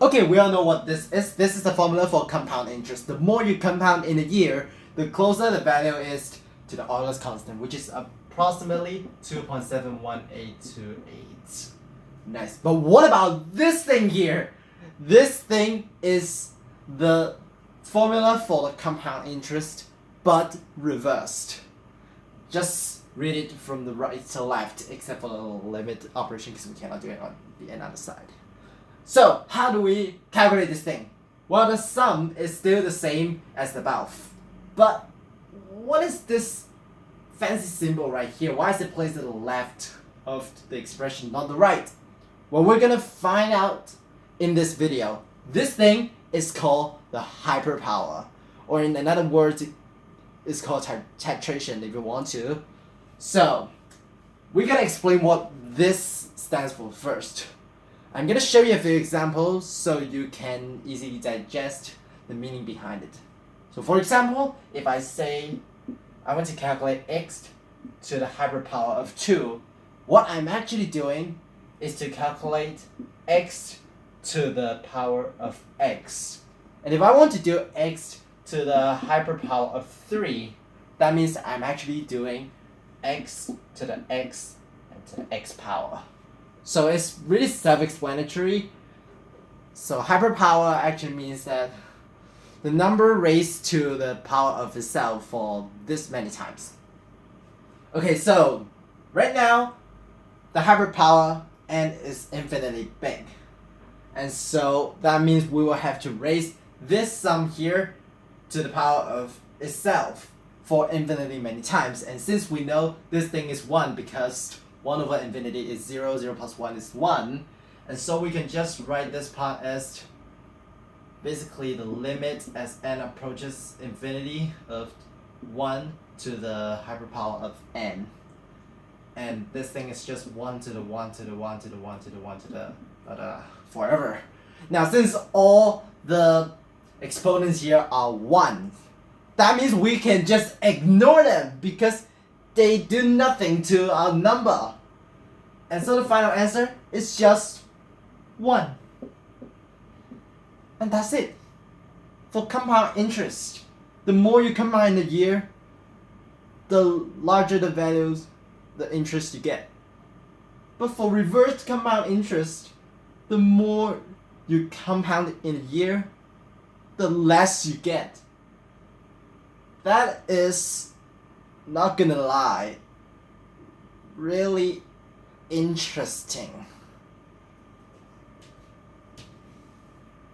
Okay, we all know what this is. This is the formula for compound interest. The more you compound in a year, the closer the value is to the Euler's constant, which is approximately 2.71828. Nice. But what about this thing here? This thing is the formula for the compound interest, but reversed. Just read it from the right to left, except for the limit operation because we cannot do it on the other side. So, how do we calculate this thing? Well, the sum is still the same as the above. But what is this fancy symbol right here? Why is it placed to the left of the expression, not the right? Well, we're gonna find out in this video. This thing is called the hyperpower, or in another word, it's called titration if you want to. So, we're gonna explain what this stands for first. I'm gonna show you a few examples so you can easily digest the meaning behind it. So for example, if I say I want to calculate x to the hyperpower of 2, what I'm actually doing is to calculate x to the power of x. And if I want to do x to the hyperpower of 3, that means I'm actually doing x to the x and to the x power. So it's really self-explanatory. So hyperpower actually means that the number raised to the power of itself for this many times. Okay, so right now the hyperpower n is infinitely big. And so that means we will have to raise this sum here to the power of itself for infinitely many times. And since we know this thing is 1 because 1 over infinity is 0, 0 plus 1 is 1. And so we can just write this part as basically the limit as n approaches infinity of 1 to the hyperpower of n. And this thing is just 1 to the 1 to the 1 to the 1 to the 1 to the forever. Now since all the exponents here are 1, that means we can just ignore them because they do nothing to our number. And so the final answer is just 1. And that's it. For compound interest, the more you compound in a year, the larger the values, the interest you get. But for reverse compound interest, the more you compound in a year, the less you get. That is, not gonna lie, really interesting.